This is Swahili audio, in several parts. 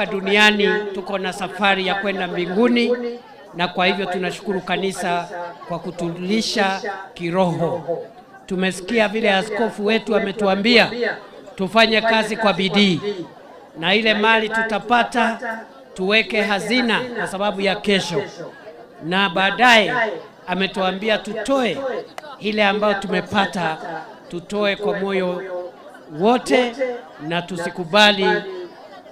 Duniani tuko na safari ya kwenda mbinguni, na kwa hivyo tunashukuru kanisa kwa kutulisha kiroho. Tumesikia vile askofu wetu ametuambia tufanye kazi kwa bidii, na ile mali tutapata tuweke hazina kwa sababu ya kesho, na baadaye ametuambia tutoe ile ambayo tumepata, tutoe kwa moyo wote, na tusikubali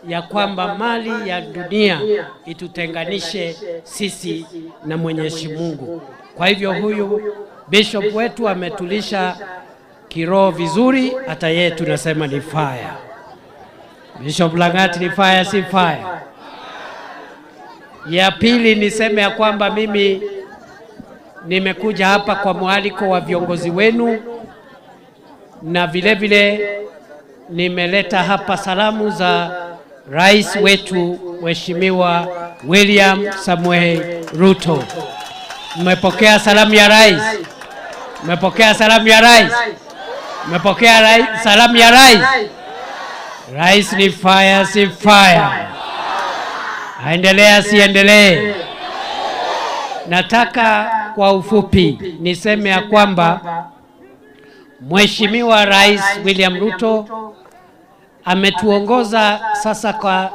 ya kwamba mali ya dunia itutenganishe sisi na Mwenyezi Mungu. Kwa hivyo huyu bishop wetu ametulisha kiroho vizuri, hata yeye tunasema ni fire. Bishop Lang'at ni fire, si fire? Ya pili niseme ya kwamba mimi nimekuja hapa kwa mwaliko wa viongozi wenu, na vile vile nimeleta hapa salamu za Rais wetu Mheshimiwa William Samuel Ruto. Mmepokea salamu ya rais? Mmepokea salamu ya rais? Mmepokea salamu ya rais? Rais ni fire, si fire? Aendelea, siendelee? Nataka kwa ufupi niseme ya kwamba Mheshimiwa Rais William Ruto ametuongoza sasa kwa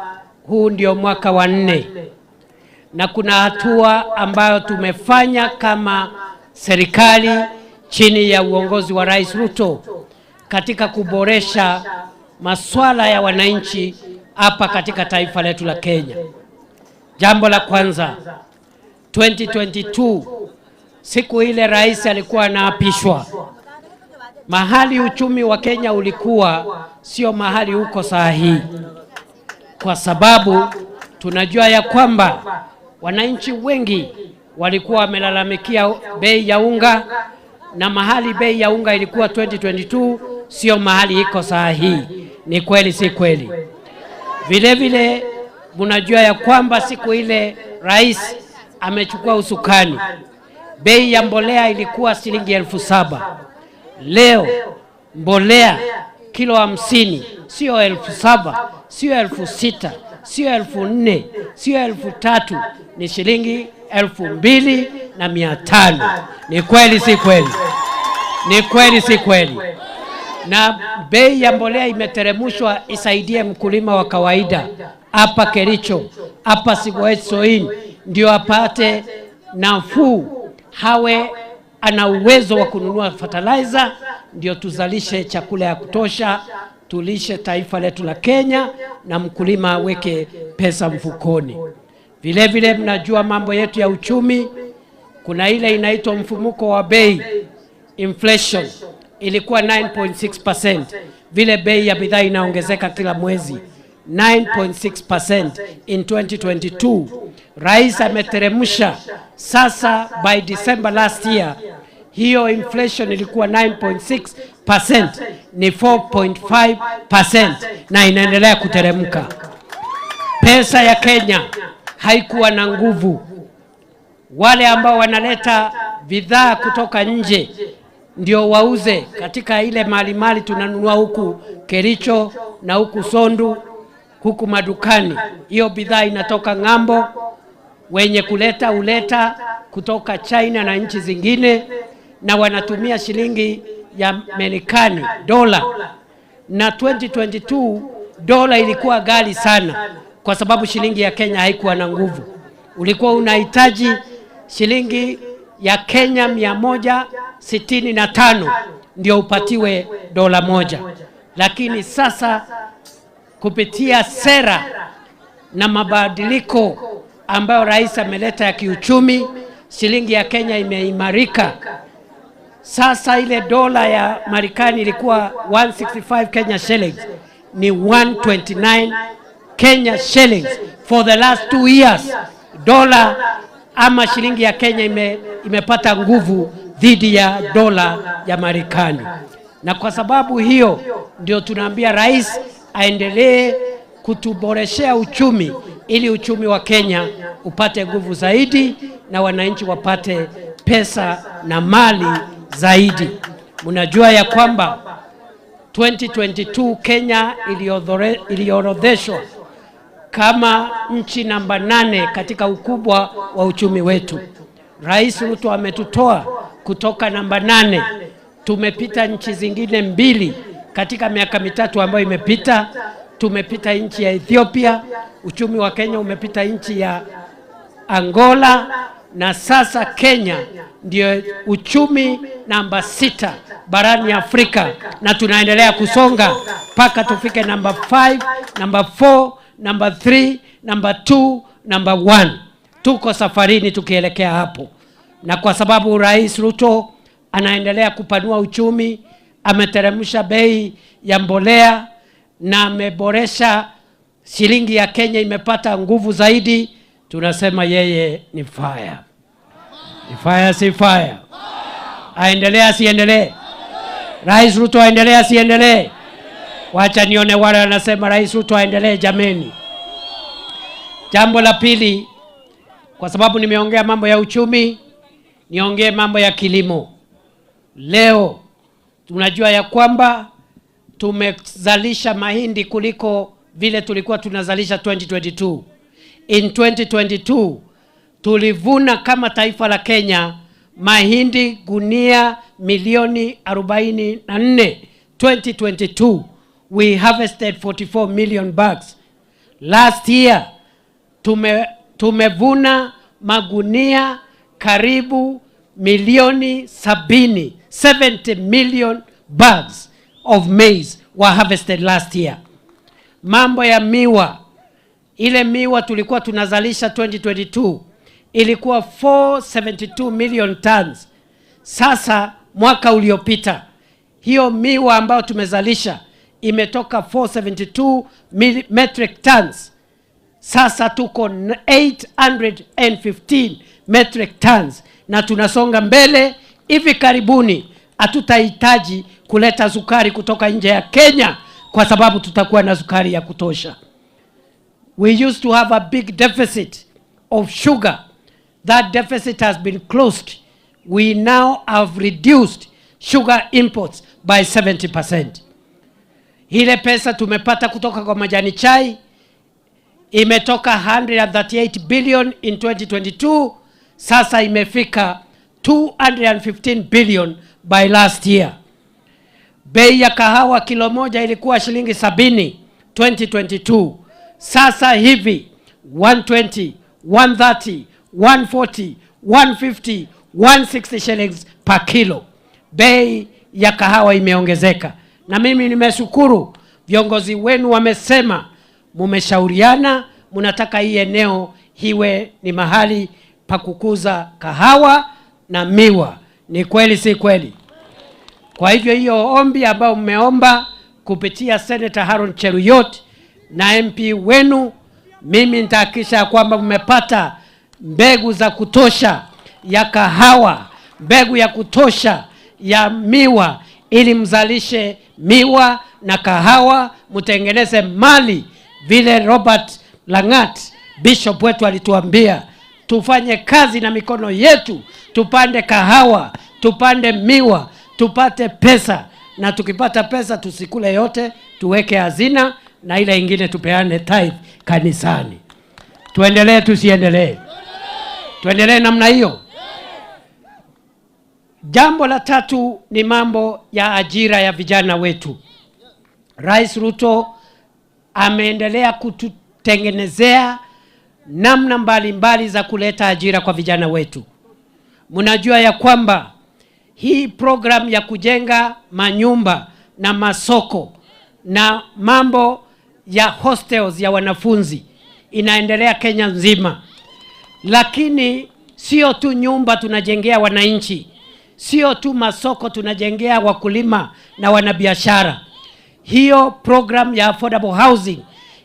huu ndio mwaka wa 4, na kuna hatua ambayo tumefanya kama serikali chini ya uongozi wa Rais Ruto katika kuboresha masuala ya wananchi hapa katika taifa letu la Kenya. Jambo la kwanza, 2022 siku ile rais alikuwa anaapishwa, mahali uchumi wa Kenya ulikuwa sio mahali huko saa hii, kwa sababu tunajua ya kwamba wananchi wengi walikuwa wamelalamikia bei ya unga, na mahali bei ya unga ilikuwa 2022 sio mahali iko saa hii. Ni kweli, si kweli? Vile vile mnajua ya kwamba siku ile rais amechukua usukani, bei ya mbolea ilikuwa shilingi 7,000. Leo mbolea kilo 50 sio 7,000, sio 6,000, sio 4,000, sio 3,000, ni shilingi 2,500. Ni kweli, si kweli? Ni kweli, si kweli? Na bei ya mbolea imeteremshwa isaidie mkulima wa kawaida hapa Kericho, hapa Sigwet-Soin, ndio apate nafuu, hawe ana uwezo wa kununua fertilizer, ndio tuzalishe chakula ya kutosha, tulishe taifa letu la Kenya, na mkulima aweke pesa mfukoni. Vile vile mnajua mambo yetu ya uchumi, kuna ile inaitwa mfumuko wa bei, inflation ilikuwa 9.6%, vile bei ya bidhaa inaongezeka kila mwezi 9.6% in 2022. Rais ameteremsha sasa, by December last year hiyo inflation ilikuwa 9.6%, ni 4.5%, na inaendelea kuteremka. Pesa ya Kenya haikuwa na nguvu. Wale ambao wanaleta bidhaa kutoka nje ndio wauze katika ile mali tunanunua huku Kericho na huku Sondu, huku madukani. Hiyo bidhaa inatoka ng'ambo, wenye kuleta uleta kutoka China na nchi zingine, na wanatumia shilingi ya Marekani, dola. Na 2022 dola ilikuwa ghali sana kwa sababu shilingi ya Kenya haikuwa na nguvu. Ulikuwa unahitaji shilingi ya Kenya 165 ndio upatiwe dola moja. Lakini sasa kupitia sera na mabadiliko ambayo rais ameleta ya kiuchumi, shilingi ya Kenya imeimarika. Sasa ile dola ya Marekani ilikuwa 165 Kenya shillings, ni 129 Kenya shillings for the last 2 years. Dola ama shilingi ya Kenya imepata nguvu dhidi ya dola ya Marekani, na kwa sababu hiyo ndio tunaambia rais aendelee kutuboreshea uchumi, ili uchumi wa Kenya upate nguvu zaidi na wananchi wapate pesa na mali zaidi. Mnajua ya kwamba 2022 Kenya iliorodheshwa kama nchi namba 8 katika ukubwa wa uchumi wetu. Rais Ruto ametutoa kutoka namba 8. Tumepita nchi zingine 2 katika miaka mitatu ambayo imepita. Tumepita nchi ya Ethiopia, uchumi wa Kenya umepita nchi ya Angola, na sasa Kenya ndio uchumi namba 6 barani Afrika, na tunaendelea kusonga mpaka tufike namba 5, namba 4, namba 3, namba 2, namba 1. Tuko safarini tukielekea hapo. Na kwa sababu Rais Ruto anaendelea kupanua uchumi, ameteremsha bei ya mbolea na ameboresha shilingi ya Kenya imepata nguvu zaidi, tunasema yeye ni fire. Ni fire, si fire? Aendelee asiendelee? Rais Ruto aendelee asiendelee? Wacha nione wale wanasema Rais Ruto aendelee jameni. Jambo la pili, kwa sababu nimeongea mambo ya uchumi, niongee mambo ya kilimo. Leo tunajua ya kwamba tumezalisha mahindi kuliko vile tulikuwa tunazalisha 2022. In 2022 tulivuna kama taifa la Kenya mahindi gunia milioni 44. 2022 we harvested 44 million bags. Last year tumevuna magunia karibu milioni 70 million bags of maize were harvested last year. Mambo ya miwa, ile miwa tulikuwa tunazalisha 2022 ilikuwa 472 million tons. Sasa mwaka uliopita hiyo miwa ambayo tumezalisha imetoka 472 metric tons. Sasa tuko 815 metric tons, na tunasonga mbele. Hivi karibuni hatutahitaji kuleta sukari kutoka nje ya Kenya kwa sababu tutakuwa na sukari ya kutosha. We used to have a big deficit of sugar. That deficit has been closed. We now have reduced sugar imports by 70%. Ile pesa tumepata kutoka kwa majani chai imetoka 138 billion in 2022, sasa imefika 215 billion by last year. Bei ya kahawa kilo moja ilikuwa shilingi 70 2022. Sasa hivi 120, 130, 140, 150, 160 shillings per kilo. Bei ya kahawa imeongezeka. Na mimi nimeshukuru viongozi wenu wamesema mumeshauriana, mnataka hii eneo hiwe ni mahali pa kukuza kahawa na miwa. Ni kweli si kweli? Kwa hivyo hiyo ombi ambao mmeomba kupitia Senator Haron Cheruyot na MP wenu, mimi nitahakikisha kwamba mmepata mbegu za kutosha ya kahawa, mbegu ya kutosha ya miwa, ili mzalishe miwa na kahawa, mtengeneze mali vile Robert Langat Bishop wetu alituambia. Tufanye kazi na mikono yetu, tupande kahawa, tupande miwa, tupate pesa, na tukipata pesa tusikule yote, tuweke hazina, na ile ingine tupeane tithe kanisani. Tuendelee tusiendelee? Tuendelee namna hiyo. Jambo la tatu ni mambo ya ajira ya vijana wetu. Rais Ruto ameendelea kututengenezea namna mbalimbali za kuleta ajira kwa vijana wetu. Mnajua ya kwamba hii program ya kujenga manyumba na masoko na mambo ya hostels ya wanafunzi inaendelea Kenya nzima. Lakini sio tu nyumba tunajengea wananchi, sio tu masoko tunajengea wakulima na wanabiashara. Hiyo program ya affordable housing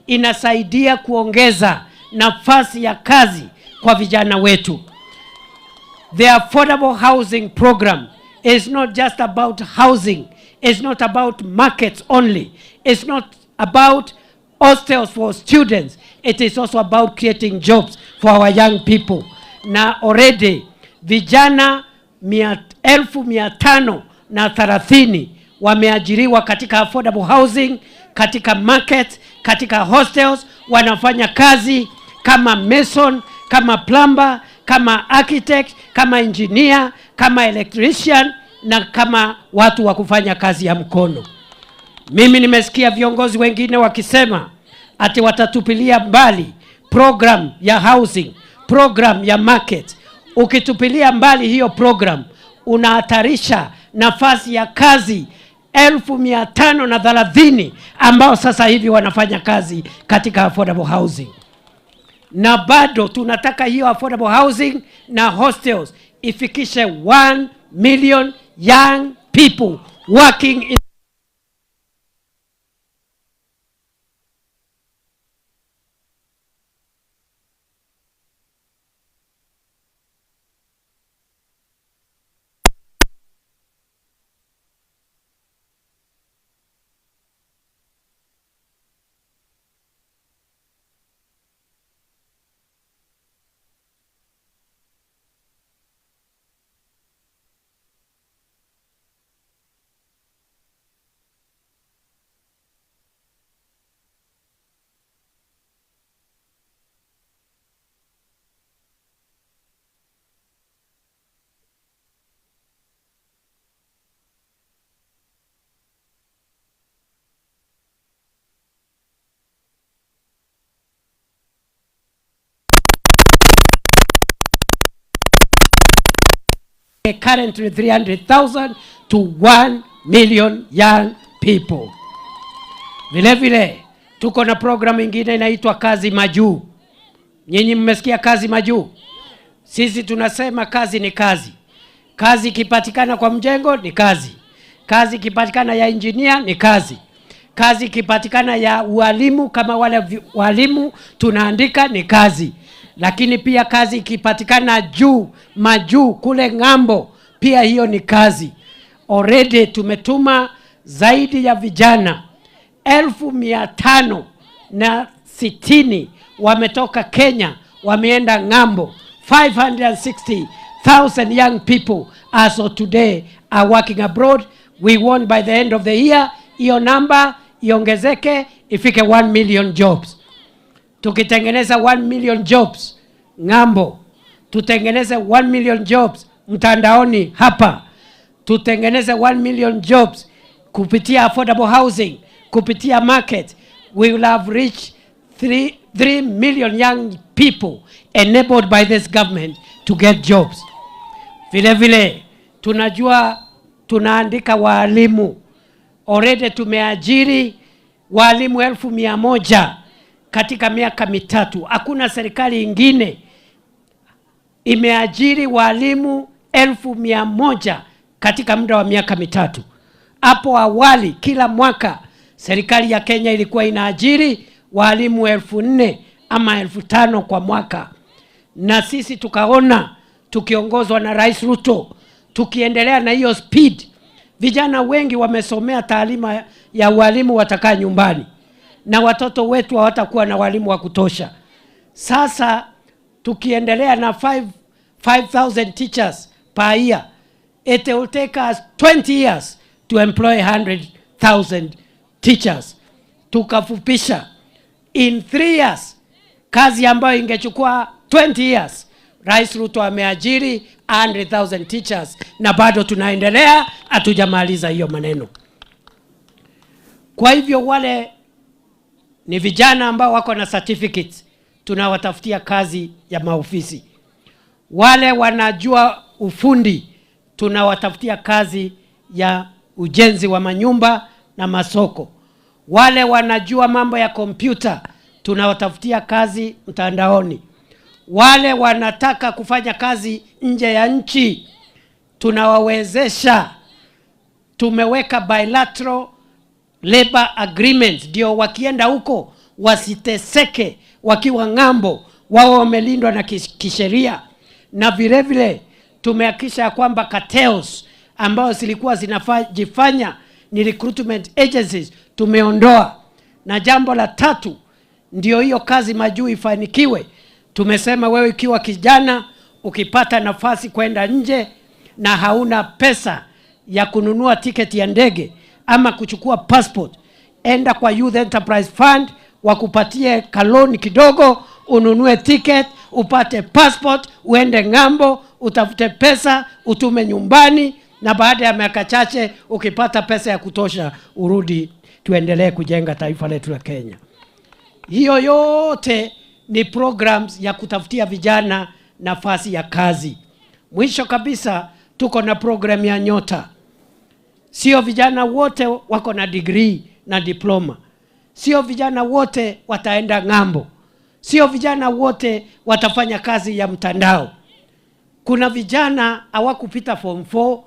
inasaidia kuongeza nafasi ya kazi kwa vijana wetu. The affordable housing program is not just about housing. It's not about markets only. It's not about hostels for students. It is also about creating jobs for our young people. Na already vijana 1,530 wameajiriwa katika affordable housing, katika markets, katika hostels, wanafanya kazi kama mason, kama plumber, kama architect, kama engineer, kama electrician na kama watu wa kufanya kazi ya mkono. Mimi nimesikia viongozi wengine wakisema ati watatupilia mbali program ya housing, program ya market. Ukitupilia mbali hiyo program, unahatarisha nafasi ya kazi 1530 ambao sasa hivi wanafanya kazi katika affordable housing. Na bado tunataka hiyo affordable housing na hostels ifikishe 1 million young people working in currently 300,000 to 1 million young people. Vile vile tuko na programu ingine inaitwa Kazi Majuu. Nyinyi mmesikia Kazi Majuu? Sisi tunasema kazi ni kazi. Kazi ikipatikana kwa mjengo ni kazi. Kazi ikipatikana ya engineer ni kazi. Kazi ikipatikana ya walimu kama wale walimu tunaandika ni kazi. Lakini pia kazi ikipatikana majuu kule ng'ambo pia hiyo ni kazi. Already tumetuma zaidi ya vijana 1560 wametoka Kenya wameenda ng'ambo. 560,000 young people as of today are working abroad. We want by the end of the year hiyo namba iongezeke ifike 1 million jobs. Tukitengeneza 1 million jobs ng'ambo, tutengeneze 1 million jobs mtandaoni hapa, tutengeneze 1 million jobs kupitia affordable housing, kupitia market, we will have reached 3 million young people enabled by this government to get jobs. Vile vile tunajua tunaandika walimu. Already tumeajiri walimu 100,000 katika miaka mitatu. Hakuna serikali ingine imeajiri walimu 100,000 katika muda wa miaka mitatu. Hapo awali kila mwaka serikali ya Kenya ilikuwa inaajiri walimu 4,000 ama 5,000 kwa mwaka. Na sisi tukaona tukiongozwa na Rais Ruto tukiendelea na hiyo speed, vijana wengi wamesomea taalima ya walimu watakaa nyumbani na watoto wetu hawatakuwa na walimu wa kutosha. Sasa tukiendelea na 5,000 teachers per year, it will take us 20 years to employ 100,000 teachers. Tukafupisha in 3 years kazi ambayo ingechukua 20 years. Rais Ruto ameajiri 100,000 teachers na bado tunaendelea, hatujamaliza hiyo maneno. Kwa hivyo wale ni vijana ambao wako na certificates, tunawatafutia kazi ya maofisi. Wale wanajua ufundi, tunawatafutia kazi ya ujenzi wa manyumba na masoko. Wale wanajua mambo ya kompyuta, tunawatafutia kazi mtandaoni. Wale wanataka kufanya kazi nje ya nchi, tunawawezesha. Tumeweka bilateral labor agreement, ndio wakienda huko wasiteseke wakiwa ng'ambo, wao wamelindwa na kisheria. Na vile vile tumehakikisha kwamba cartels ambao zilikuwa zinajifanya ni recruitment agencies tumeondoa. Na jambo la tatu ndio hiyo Kazi Majuu ifanikiwe. Tumesema wewe ikiwa kijana ukipata nafasi kwenda nje na hauna pesa ya kununua tiketi ya ndege ama kuchukua passport, enda kwa Youth Enterprise Fund wakupatie kaloni kidogo, ununue ticket, upate passport, uende ngambo, utafute pesa, utume nyumbani, na baada ya miaka chache ukipata pesa ya kutosha urudi, tuendelee kujenga taifa letu la Kenya. Hiyo yote ni programs ya kutafutia vijana nafasi ya kazi. Mwisho kabisa tuko na program ya Nyota. Sio vijana wote wako na degree na diploma. Sio vijana wote wataenda ngambo. Sio vijana wote watafanya kazi ya mtandao. Kuna vijana hawakupita form 4,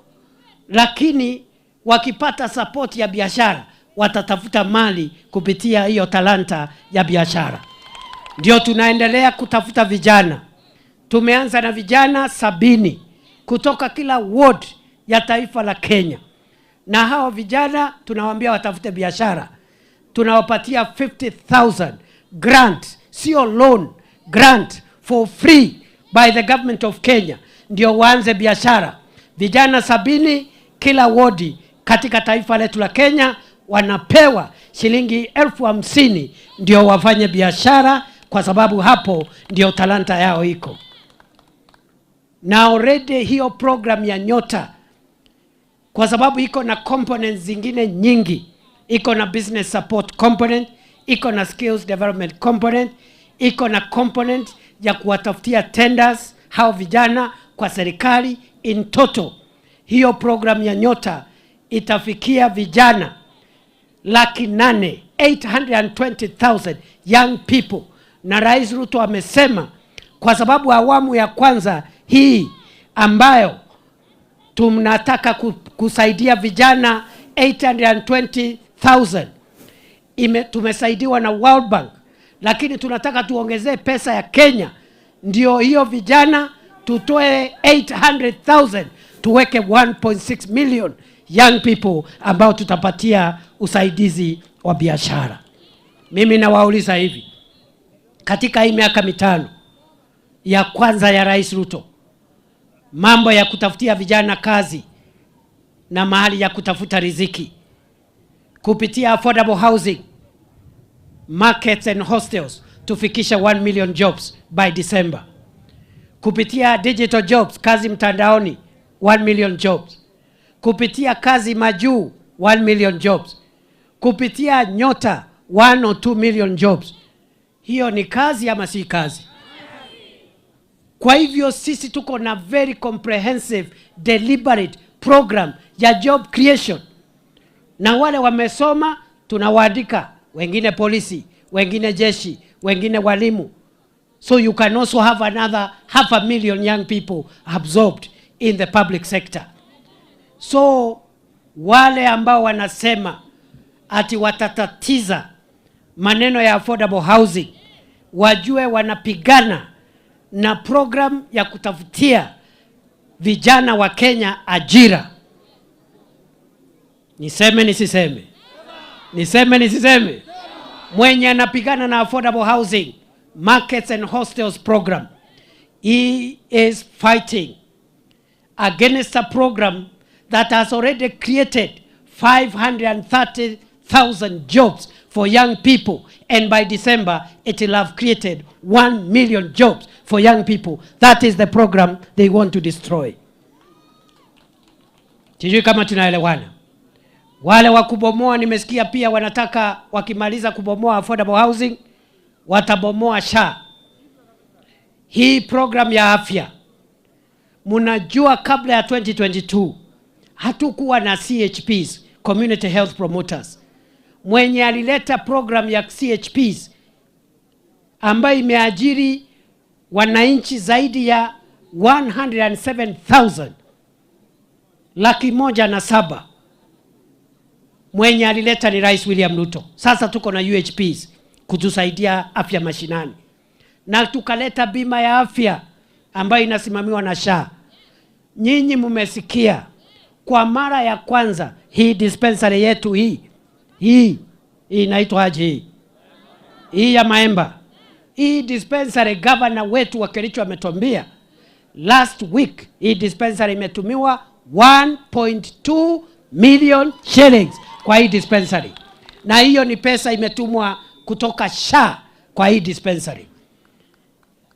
lakini wakipata support ya biashara watatafuta mali kupitia hiyo talanta ya biashara. Ndio tunaendelea kutafuta vijana. Tumeanza na vijana 70 kutoka kila ward ya taifa la Kenya. Na hao vijana tunawaambia watafute biashara. Tunawapatia 50,000 grant, sio loan, grant for free by the government of Kenya. Ndio waanze biashara. Vijana 70 kila wodi katika taifa letu la Kenya wanapewa shilingi 50,000 ndio wafanye biashara, kwa sababu hapo ndio talanta yao iko. Na already hiyo program ya Nyota, kwa sababu iko na components zingine nyingi, iko na business support component, iko na skills development component, iko na component ya kuwatafutia tenders hao vijana kwa serikali. In total hiyo program ya Nyota itafikia vijana 820,000 820,000 young people. Na Rais Ruto amesema kwa sababu awamu ya kwanza hii ambayo tunataka kusaidia vijana 820,000 tumesaidiwa na World Bank, lakini tunataka tuongezee pesa ya Kenya, ndio hiyo vijana tutoe 800,000 tuweke 1.6 million young people ambao tutapatia usaidizi wa biashara. Mimi nawauliza hivi, katika hii miaka 5 ya kwanza ya Rais Ruto, mambo ya kutafutia vijana kazi na mahali ya kutafuta riziki kupitia affordable housing, markets and hostels, tufikisha 1 million jobs by December. Kupitia digital jobs, kazi mtandaoni, 1 million jobs. Kupitia kazi majuu, 1 million jobs. Kupitia Nyota, 1 or 2 million jobs. Hiyo ni kazi ama si kazi? Kwa hivyo sisi tuko na very comprehensive, deliberate program ya job creation. Na wale wamesoma tunawaandika, wengine polisi, wengine jeshi, wengine walimu. So you can also have another 500,000 young people absorbed in the public sector. So wale ambao wanasema ati watatatiza maneno ya affordable housing, wajue wanapigana na program ya kutafutia vijana wa Kenya ajira. Niseme nisiseme? Niseme nisiseme? Mwenye anapigana na affordable housing, markets and hostels program, he is fighting against a program that has already created 530,000 jobs for young people, and by December it will have created 1 million jobs for young people. That is the program they want to destroy. Sijui kama tunaelewana. Wale wa kubomoa nimesikia pia wanataka wakimaliza kubomoa affordable housing watabomoa SHA. Hii program ya afya, munajua kabla ya 2022 hatukuwa na CHPs, community health promoters. Mwenye alileta program ya CHPs ambayo imeajiri wananchi zaidi ya 107,000, 107,000. Mwenye alileta ni Rais William Ruto. Sasa tuko na UHPs kutusaidia afya mashinani. Na tukaleta bima ya afya ambayo inasimamiwa na SHA. Nyinyi mmesikia kwa mara ya kwanza hii dispensary yetu hii inaitwa aje hii ya Maemba. Hii dispensary governor wetu wa Kericho ametuambia last week hii dispensary imetumiwa 1.2 million shillings kwa hii dispensary. Na hiyo ni pesa imetumwa kutoka SHA kwa hii dispensary.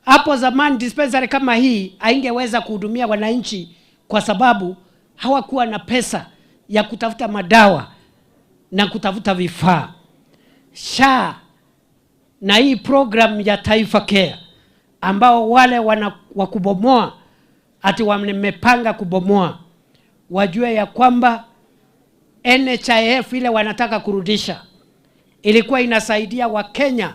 Hapo zamani dispensary kama hii haingeweza kuhudumia wananchi kwa sababu hawakuwa na pesa ya kutafuta madawa na kutafuta vifaa. SHA na hii program ya Taifa Care ambao wale wakubomoa ati wamepanga kubomoa, wajue ya kwamba NHIF ile wanataka kurudisha ilikuwa inasaidia Wakenya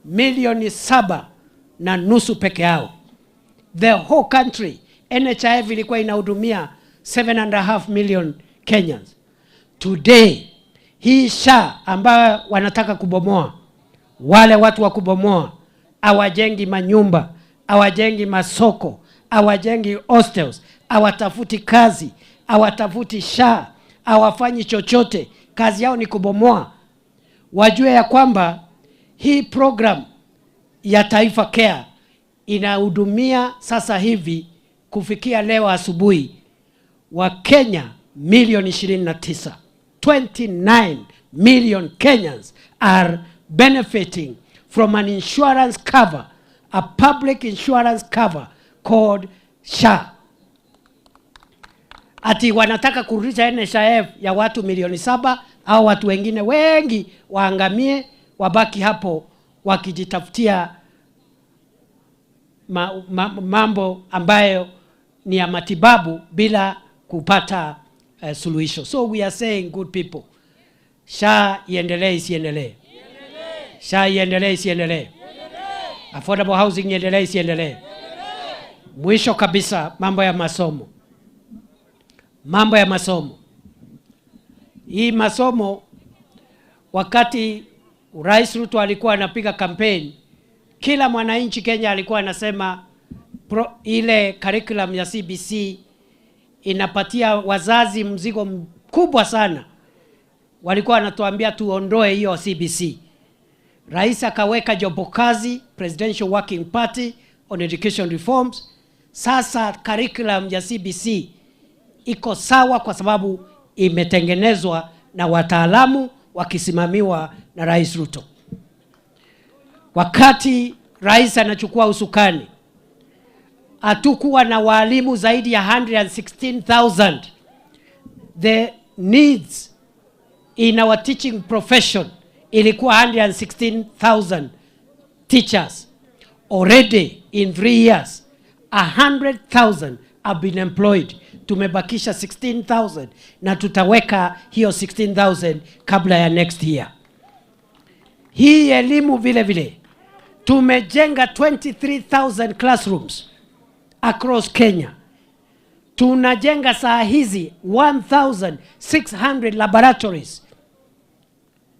milioni 7.5 peke yao. The whole country NHIF ilikuwa inahudumia 7.5 million Kenyans. Today hii SHA ambayo wanataka kubomoa, wale watu wa kubomoa hawajengi manyumba, hawajengi masoko, hawajengi hostels, hawatafuti kazi, hawatafuti SHA, hawafanyi chochote, kazi yao ni kubomoa. Wajue ya kwamba hii program ya Taifa Care inahudumia sasa hivi kufikia leo asubuhi Wakenya milioni 29. 29 million Kenyans are benefiting from an insurance cover, a public insurance cover called SHA. Ati wanataka kurudisha NHIF ya watu milioni 7 au watu wengine wengi waangamie, wabaki hapo wakijitafutia mambo ambayo ni ya matibabu bila kupata suluhisho. So we are saying, good people, SHA iendelee isiendelee? SHA iendelee isiendelee? Affordable housing iendelee isiendelee? Mwisho kabisa, mambo ya masomo. Mambo ya masomo. Hii masomo, wakati Rais Ruto alikuwa anapiga kampeni, kila mwananchi Kenya alikuwa anasema ile curriculum ya CBC inapatia wazazi mzigo mkubwa sana. Walikuwa wanatuambia tuondoe hiyo CBC. Rais akaweka jopo kazi, Presidential Working Party on Education Reforms. Sasa curriculum ya CBC iko sawa kwa sababu imetengenezwa na wataalamu wakisimamiwa na Rais Ruto. Wakati rais anachukua usukani, hatukuwa na walimu zaidi ya 116,000. The needs in our teaching profession ilikuwa 116,000 teachers. Already in 3 years 100,000 have been employed. Tumebakisha 16,000 na tutaweka hiyo 16,000 kabla ya next year. Hii elimu vile vile tumejenga 23,000 classrooms across Kenya. Tunajenga saa hizi 1,600 laboratories.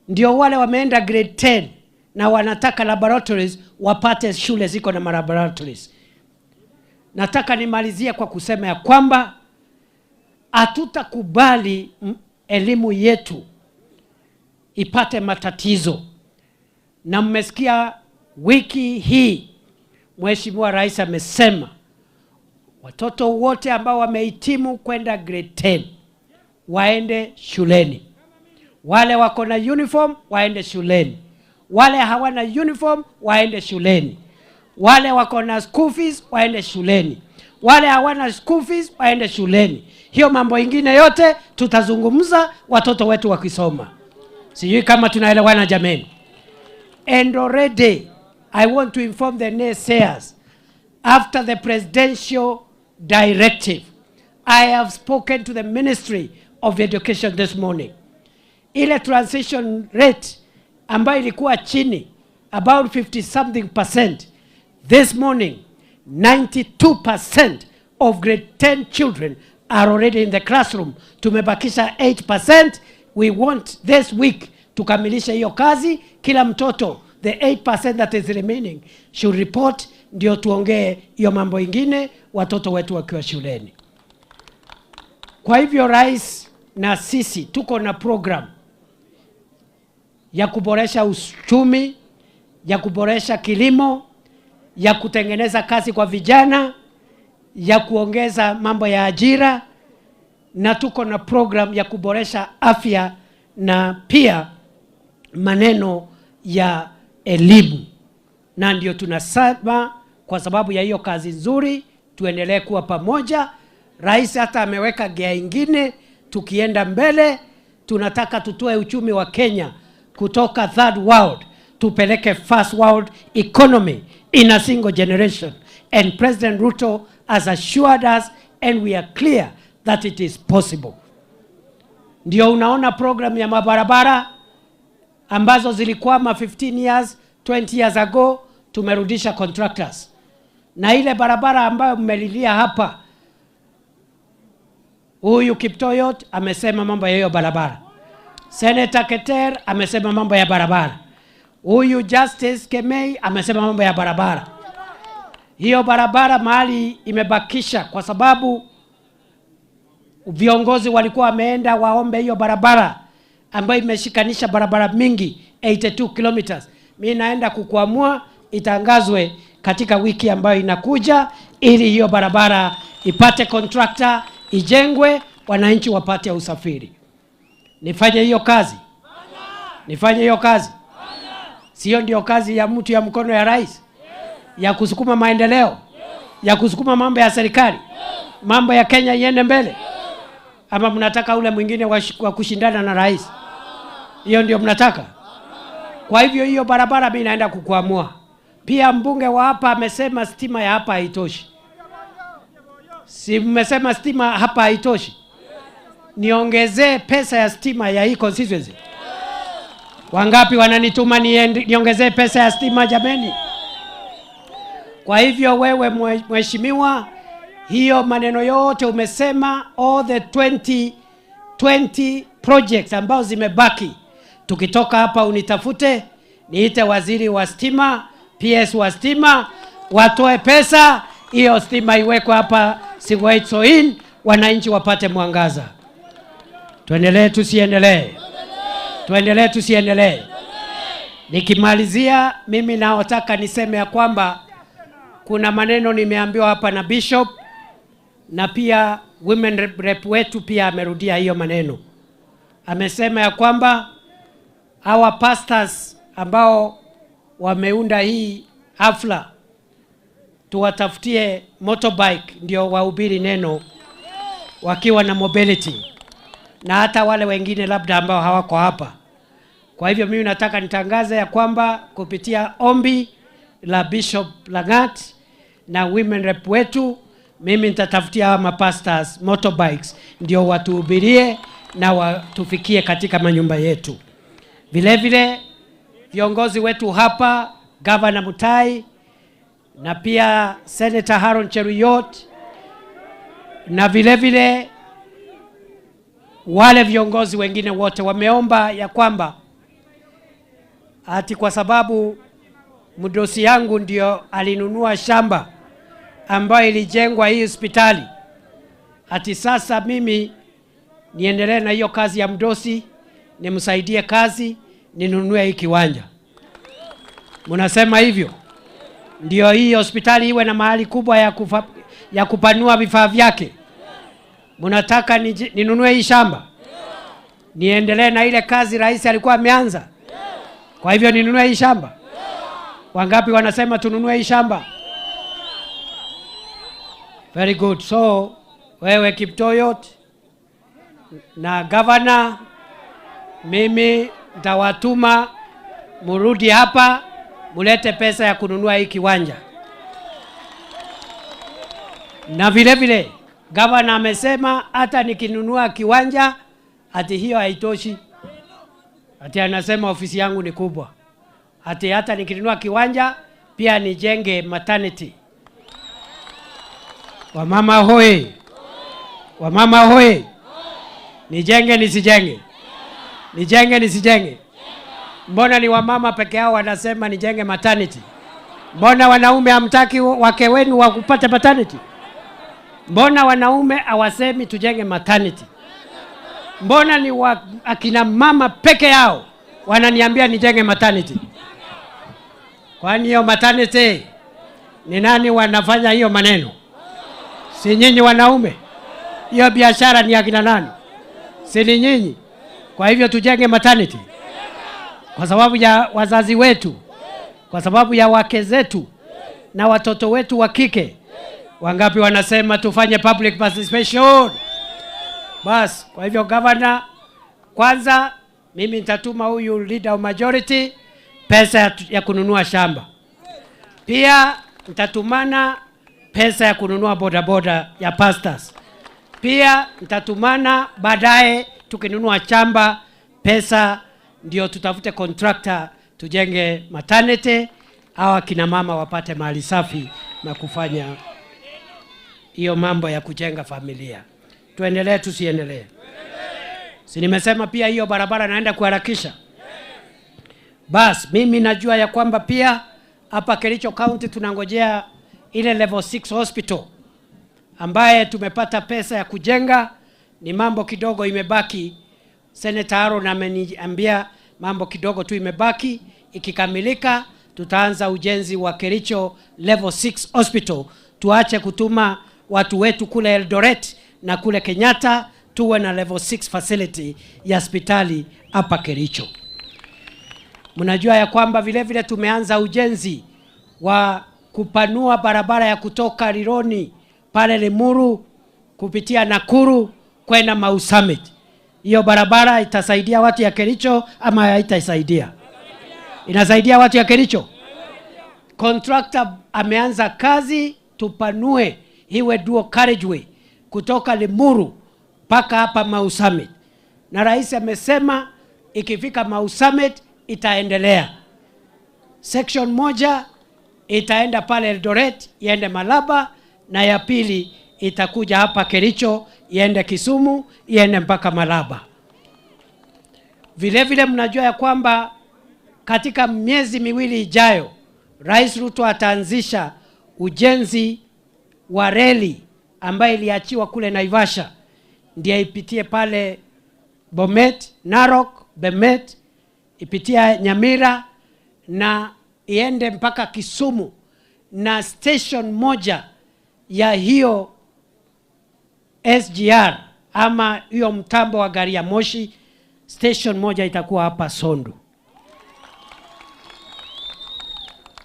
Ndio wale wameenda grade 10 na wanataka laboratories wapate shule ziko na laboratories. Nataka nimalizie kwa kusema ya kwamba hatutakubali elimu yetu ipate matatizo. Na mmesikia wiki hii Mheshimiwa Rais amesema watoto wote ambao wamehitimu kwenda grade 10 waende shuleni. Wale wako na uniform waende shuleni. Wale hawana uniform waende shuleni. Wale wako na school fees waende shuleni. Wale hawana school fees waende shuleni. Hiyo mambo ingine yote tutazungumza watoto wetu wakisoma. Sijui kama tunaelewana jameni. And already I want to inform the naysayers, after the presidential directive, I have spoken to the Ministry of Education this morning. Ile transition rate ambayo ilikuwa chini about 50-something%, this morning 92% of grade 10 children are already in the classroom. Tumebakisha 8%. We want this week tukamilisha hiyo kazi. Kila mtoto, the 8% that is remaining should report, ndio tuongee hiyo mambo ingine watoto wetu wakiwa shuleni. Kwa hivyo rais na sisi tuko na program ya kuboresha uchumi, ya kuboresha kilimo, ya kutengeneza kazi kwa vijana, ya kuongeza mambo ya ajira, na tuko na program ya kuboresha afya na pia maneno ya elimu. Na ndio tunasema kwa sababu ya hiyo kazi nzuri tuendelee kuwa pamoja. Rais hata ameweka gia ingine, tukienda mbele tunataka tutoe uchumi wa Kenya kutoka third world tupeleke first world economy in a single generation, and President Ruto has assured us and we are clear that it is possible. Ndio unaona program ya mabarabara ambazo zilikwama 15 years 20 years ago, tumerudisha contractors. Na ile barabara ambayo mmelilia hapa, huyu Kiptoyot amesema mambo ya hiyo barabara, Senator Keter amesema mambo ya barabara, huyu Justice Kemei amesema mambo ya barabara. Hiyo barabara mahali imebakisha kwa sababu viongozi walikuwa wameenda waombe hiyo barabara ambayo imeshikanisha barabara mingi 82 kilometers. Mimi naenda kukuamua itangazwe katika wiki ambayo inakuja, ili hiyo barabara ipate contractor, ijengwe, wananchi wapate usafiri. Nifanye hiyo kazi? Nifanye hiyo kazi? Sio ndio kazi ya mtu ya mkono ya rais? Ya kusukuma maendeleo? Ya kusukuma mambo ya serikali? Mambo ya Kenya iende mbele? Ama mnataka ule mwingine wa kushindana na rais? Hiyo ndio mnataka? Kwa hivyo hiyo barabara mimi naenda kukuamua. Pia mbunge wa hapa amesema stima ya hapa haitoshi. Si mmesema stima hapa haitoshi? Niongezee pesa ya stima ya hii constituency. Wangapi wananituma niongezee pesa ya stima jameni? Kwa hivyo wewe mheshimiwa, hiyo maneno yote umesema, all the 20 projects ambao zimebaki, tukitoka hapa unitafute, niite waziri wa stima, PS wa stima, watoe pesa, hiyo stima iwekwe hapa Sigwait Soin, wananchi wapate mwangaza. Tuendelee tusiendelee? Tuendelee tusiendelee? Nikimalizia, mimi naotaka niseme ya kwamba kuna maneno nimeambiwa hapa na Bishop, na pia women rep wetu pia amerudia hiyo maneno. Amesema ya kwamba our pastors ambao wameunda hii hafla tuwatafutie motorbike ndio wahubiri neno wakiwa na mobility, na hata wale wengine labda ambao hawako hapa. Kwa hivyo mimi nataka nitangaze ya kwamba kupitia ombi la Bishop Langat na women rep wetu, mimi nitatafutia hawa mapastors motorbikes ndio watuhubirie na watufikie katika manyumba yetu. Vile vile viongozi wetu hapa, Governor Mutai na pia Senator Haron Cheruyot, na vile vile wale viongozi wengine wote wameomba ya kwamba ati kwa sababu mdosi yangu ndio alinunua shamba ambayo ilijengwa hii hospitali, ati sasa mimi niendelee na hiyo kazi ya mdosi, nimsaidie kazi, ninunue hii kiwanja. Mnasema hivyo ndio hii hospitali iwe na mahali kubwa ya kupanua vifaa vyake? Mnataka ninunue hii shamba niendelee na ile kazi rais alikuwa ameanza? Kwa hivyo ninunue hii shamba? Wangapi wanasema tununue hii shamba? Very good. So wewe Kiptoyot na governor, mimi nitawatuma murudi hapa mulete pesa ya kununua hii kiwanja. Na vile vile governor amesema hata nikinunua kiwanja ati hiyo haitoshi. Ati anasema ofisi yangu ni kubwa. Ati hata nikinunua kiwanja pia nijenge maternity. Wamama hoi! Wamama hoi! Nijenge nisijenge? Nijenge nisijenge? Mbona ni wamama peke yao wanasema nijenge maternity? Mbona wanaume hamtaki wake wenu wakupate maternity? Mbona wanaume hawasemi tujenge maternity? Mbona ni akina mama peke yao wananiambia nijenge maternity? Kwani hiyo maternity ni nani wanafanya hiyo maneno? Si nyinyi wanaume? Hiyo biashara ni akina nani? Si ni nyinyi? Kwa hivyo tujenge maternity kwa sababu ya wazazi wetu, kwa sababu ya wake zetu na watoto wetu wa kike. Wangapi wanasema tufanye public participation? Bas, kwa hivyo governor, kwanza mimi nitatuma huyu leader of majority pesa ya kununua shamba. Pia nitatumana pesa ya kununua bodaboda ya pastors. Pia nitatumana baadaye tukinunua shamba pesa ndio tutafute contractor tujenge maternity au kina mama wapate mali safi na kufanya hiyo mambo ya kujenga familia. Tuendelee tusiendelee? Si nimesema pia hiyo barabara naenda kuharakisha. Bas, mimi najua ya kwamba pia hapa Kericho County tunangojea ile level 6 hospital ambaye tumepata pesa ya kujenga, ni mambo kidogo imebaki. Senator Aaron ameniambia mambo kidogo tu imebaki, ikikamilika tutaanza ujenzi wa Kericho level 6 hospital. Tuache kutuma watu wetu kule Eldoret na kule Kenyatta, tuwe na level 6 facility ya hospitali hapa Kericho. Mnajua ya kwamba vile vile tumeanza ujenzi wa kupanua barabara ya kutoka Rironi pale Limuru kupitia Nakuru kwenda Mau Summit. Hiyo barabara itasaidia watu ya Kericho ama haitasaidia? Inasaidia watu ya Kericho. Contractor ameanza kazi, tupanue iwe dual carriageway kutoka Limuru mpaka hapa Mau Summit. Na rais amesema ikifika Mau Summit itaendelea. Section moja itaenda pale Eldoret iende Malaba, na ya pili itakuja hapa Kericho iende Kisumu iende mpaka Malaba. Vile vile mnajua ya kwamba katika miezi miwili ijayo Rais Ruto ataanzisha ujenzi wa reli ambayo iliachiwa kule Naivasha, ndiye ipitie pale Bomet, Narok, Bomet, ipitia Nyamira na iende mpaka Kisumu, na station moja ya hiyo SGR ama hiyo mtambo wa gari ya moshi, station moja itakuwa hapa Sondu.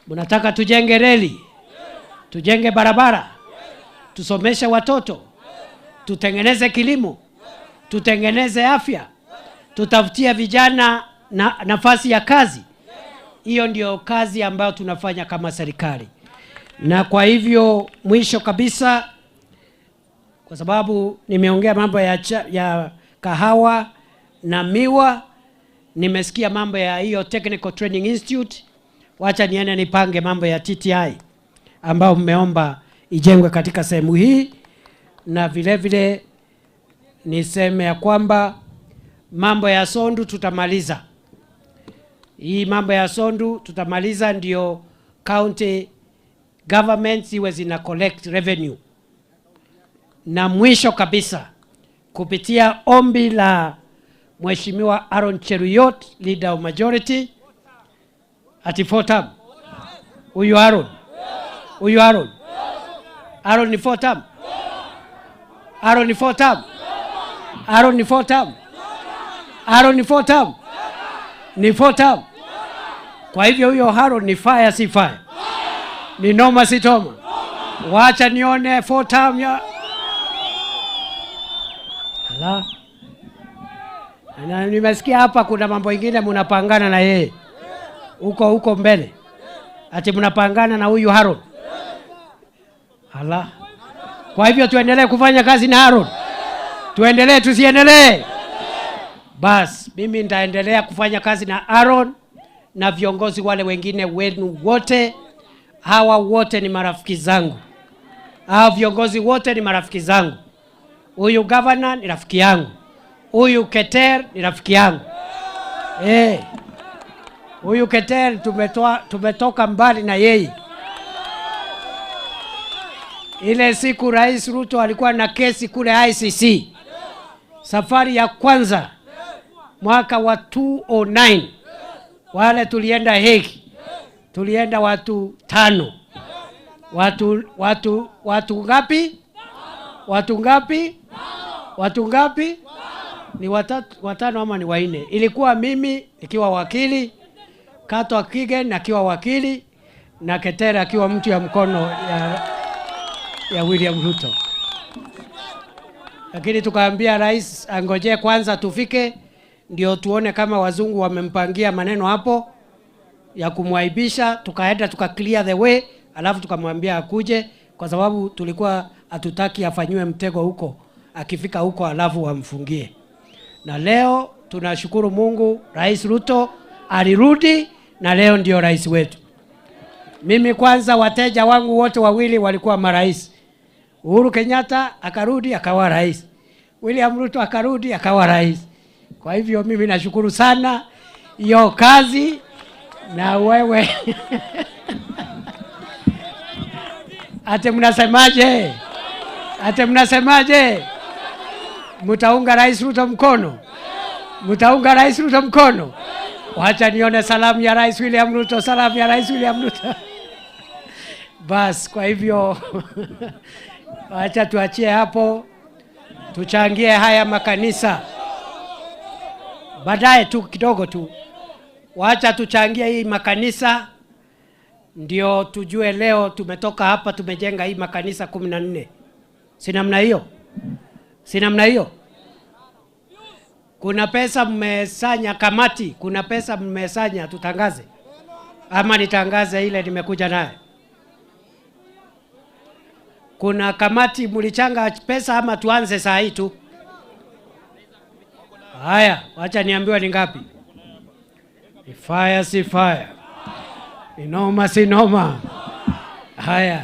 Mnataka tujenge reli, tujenge barabara, tusomeshe watoto, tutengeneze kilimo, tutengeneze afya, tutafutia vijana na nafasi ya kazi. Hiyo ndio kazi ambayo tunafanya kama serikali. Na kwa hivyo mwisho kabisa, kwa sababu nimeongea mambo ya kahawa na miwa, nimesikia mambo ya hiyo Technical Training Institute, wacha niende nipange mambo ya TTI ambao mmeomba ijengwe katika sehemu hii. Na vile vile niseme ya kwamba mambo ya Sondu tutamaliza. Hii mambo ya Sondu tutamaliza, ndio county governments iwe zina collect revenue. Na mwisho kabisa, kupitia ombi la Mheshimiwa Aaron Cheruyot, leader of majority, ati 4 term. Huyu Aaron ni 4 term. Aaron ni 4 term. Aaron ni 4 term. Aaron ni 4 term. Ni 4 term. Kwa hivyo huyo Aaron ni fire si fire? Ni noma si toma? Wacha nione 4 term ya ala. Na nimesikia hapa kuna mambo mengine mnapangana na yeye huko mbele, ati mnapangana na huyu Aaron. Ala. Kwa hivyo tuendelee kufanya kazi na Aaron? Tuendelee tusiendelee? Bas, mimi nitaendelea kufanya kazi na Aaron na viongozi wale wengine wenu wote. Hawa wote ni marafiki zangu. Hawa viongozi wote ni marafiki zangu. Huyu governor ni rafiki yangu. Huyu Keter ni rafiki yangu. Huyu Keter tumetoka mbali na yeye. Ile siku Rais Ruto alikuwa na kesi kule ICC, safari ya kwanza mwaka wa 2009, wale tulienda Hague, tulienda watu 5. Watu ngapi? Watu ngapi? Watu ngapi? Ni watano ama ni 4? Ilikuwa mimi nikiwa wakili, Kato Kigen akiwa wakili na Ketere akiwa mtu ya mkono ya William Ruto. Lakini tukaambia rais angoje kwanza tufike ndio tuone kama wazungu wamempangia maneno hapo ya kumwaibisha. Tukaenda clear the way, alafu tukamwambia akuje, kwa sababu tulikuwa hatutaki afanywe mtego huko, akifika huko alafu wamfungie. Na leo tunashukuru Mungu, Rais Ruto alirudi na leo ndio rais wetu. Mimi kwanza, wateja wangu wote wawili walikuwa marais. Uhuru Kenyatta akarudi akawa rais, William Ruto akarudi akawa rais. Kwa hivyo mimi nashukuru sana hiyo kazi. Na wewe ate mnasemaje? Ate mnasemaje? Mtaunga Rais Ruto mkono? Mtaunga Rais Ruto mkono? Wacha nione salamu ya Rais William Ruto, salamu ya Rais William Ruto. Bas, kwa hivyo wacha tuachie hapo, tuchangie haya makanisa baadaye tu kidogo tu. Wacha tuchangie hii makanisa ndio tujue leo tumetoka hapa tumejenga hii makanisa 14. Si namna hiyo? Si namna hiyo? Kuna pesa mmesanya kamati, kuna pesa mmesanya, tutangaze ama nitangaze ile nimekuja naye? Kuna kamati mlichanga pesa ama tuanze saa hii tu? Haya, wacha niambiwe ni ngapi. Ni fire si fire, ni noma si noma. Haya,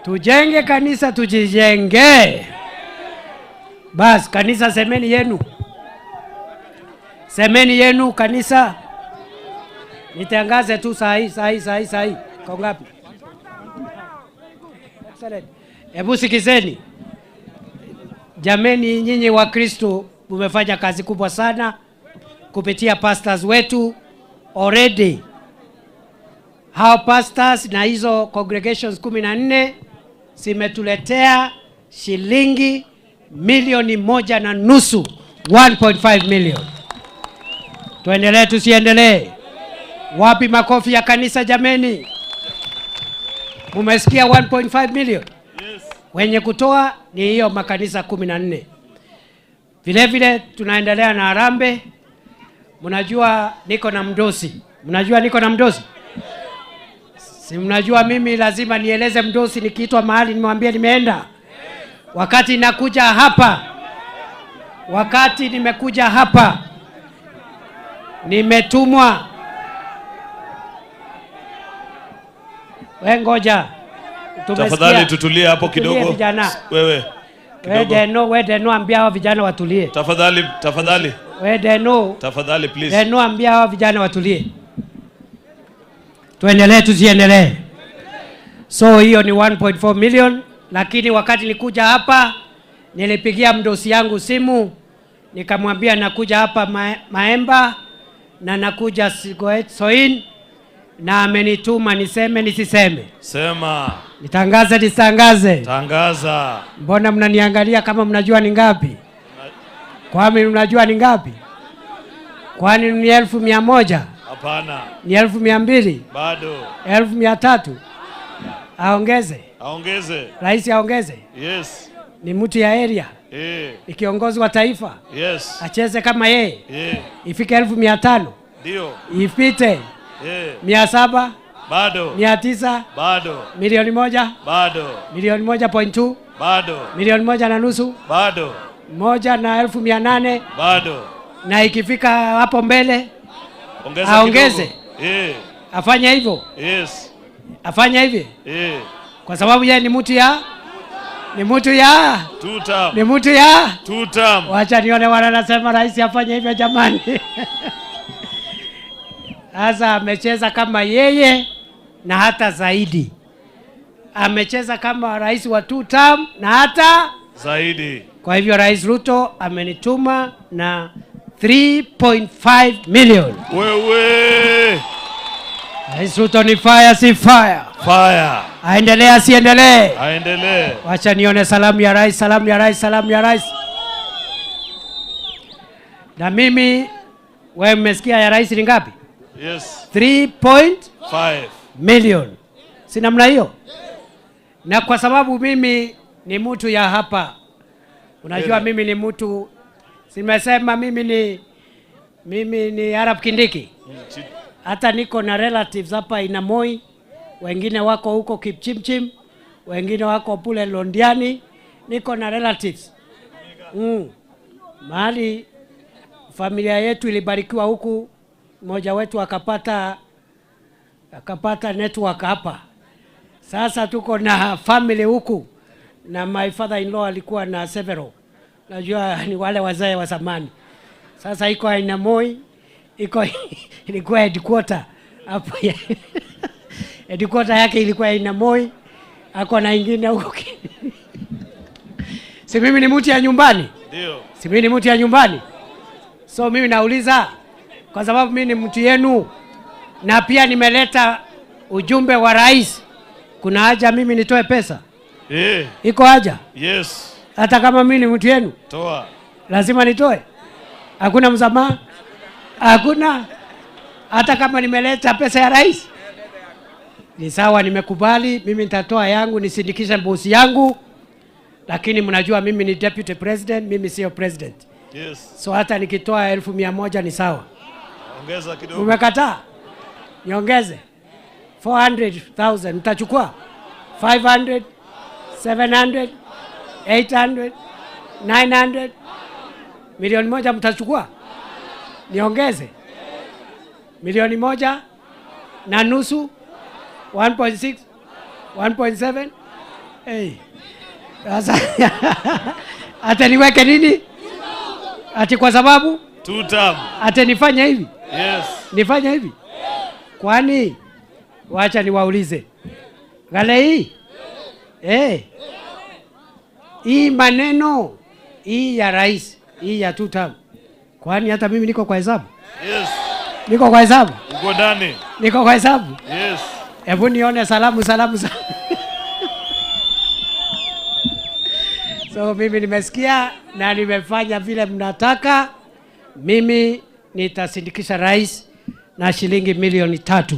tujenge kanisa, tujijenge. Bas, kanisa semeni yenu. Semeni yenu kanisa. Nitangaze tu saa hii. Kwa ngapi? Excellent. Hebu sikizeni. Jameni, nyinyi wa Kristo mmefanya kazi kubwa sana kupitia pastors wetu already. Hao pastors na hizo congregations 14 zimetuletea shilingi 1.5 milioni, 1.5 million. Tuendelee tusiendelee? Wapi makofi ya kanisa jameni? Mumesikia 1.5 million? Yes. Wenye kutoa ni hiyo makanisa 14. Vile vile tunaendelea na harambee. Mnajua niko na mdosi. Mnajua niko na mdosi? Si mnajua mimi lazima nieleze mdosi nikiitwa mahali nimwambie nimeenda. Wakati nakuja hapa, wakati nimekuja hapa, nimetumwa. Ngoja. Tafadhali tutulie hapo kidogo. Wewe. Wewe Deno ambia hao vijana watulie. Tafadhali. Wewe Deno. Tafadhali please. Deno ambia hao vijana watulie. Tuendelee tusiendelee? So hiyo ni 1.4 million, lakini wakati nilikuja hapa nilipigia mdosi yangu simu nikamwambia nakuja hapa Maemba na nakuja Soin, na amenituma niseme nisiseme? Sema. Nitangaze nisangaze? Tangaza. Mbona mnaniangalia kama mnajua ni ngapi? Kwani mnajua ni ngapi? Kwani ni 1,100? Hapana. Ni 200? Bado. 300? Aongeze. Rais aongeze. Yes. Ni mtu ya area. Ni kiongozi wa taifa. Yes. Acheze kama yeye. Ifike 1,500. Ndio. Ifite. 700? Bado. 900? Bado. 1,000,000? Bado. 1,1.2? Bado. 1,1.5? Bado. 1,800? Bado. Na ikifika hapo mbele aongeze. Afanya hivyo? Yes. Afanya hivi? Kwa sababu yeye ni mtu ya tutam. Ni mtu ya tutam. Wacha nione wana nasema rais afanye hivyo jamani. Sasa amecheza kama yeye na hata zaidi. Amecheza kama rais wa 2 term na hata zaidi. Kwa hivyo Rais Ruto amenituma na 3.5 million. Wewe. Rais Ruto ni fire si fire? Fire. Aendelee asiendelee? Aendelee. Wacha nione salamu ya rais, salamu ya rais, salamu ya rais. Na mimi, wewe mmesikia ya rais ni ngapi? Yes. 3.5 million. Si namna hiyo? Na kwa sababu mimi ni mtu ya hapa, unajua mimi ni mtu, simesema mimi ni Arap Kindiki. Hata niko na relatives hapa Inamoi, wengine wako huko Kipchimchim, wengine wako pule Londiani, niko na relatives. Mahali familia yetu ilibarikiwa huku, mmoja wetu akapata network hapa. Sasa tuko na family huku, na my father-in-law alikuwa na several. Najua ni wale wazee wa zamani. Sasa iko Inamoi, ilikuwa headquarter hapo. Headquarter yake ilikuwa Inamoi, ako na ingine huko. Si mimi ni mtu ya nyumbani? Ndio. Si mimi ni mtu ya nyumbani? So mimi nauliza, kwa sababu mimi ni mtu yenu na pia nimeleta ujumbe wa rais, kuna haja mimi nitoe pesa? Iko haja? Yes. Hata kama mimi ni mtu yenu? Toa. Lazima nitoe? Hakuna msamaha? Hakuna? Hata kama nimeleta pesa ya rais? Ni sawa, nimekubali, mimi nitatoa yangu nisindikishe bosi yangu, lakini mnajua mimi ni deputy president, mimi sio president. Yes. So hata nikitoa 1,100 ni sawa. Ongeza kidogo. Umekataa? Niongeze 400,000, mtachukua 500, 700, 800, 900, milioni moja mtachukua? Niongeze 1,000,000 na nusu, 1.6, 1.7. Sasa ate niweke nini? Ati kwa sababu 2 term. Ate nifanye hivi? Yes. Nifanye hivi? Kwani wacha niwaulize. Gale hii? Hii maneno hii ya rais, hii ya 2 term. Kwani hata mimi niko kwa hesabu? Yes. Niko kwa hesabu? Uko ndani. Niko kwa hesabu? Yes. Hebu nione salamu. So mimi nimesikia na nimefanya vile mnataka. Mimi nitasindikisha rais na shilingi milioni 3.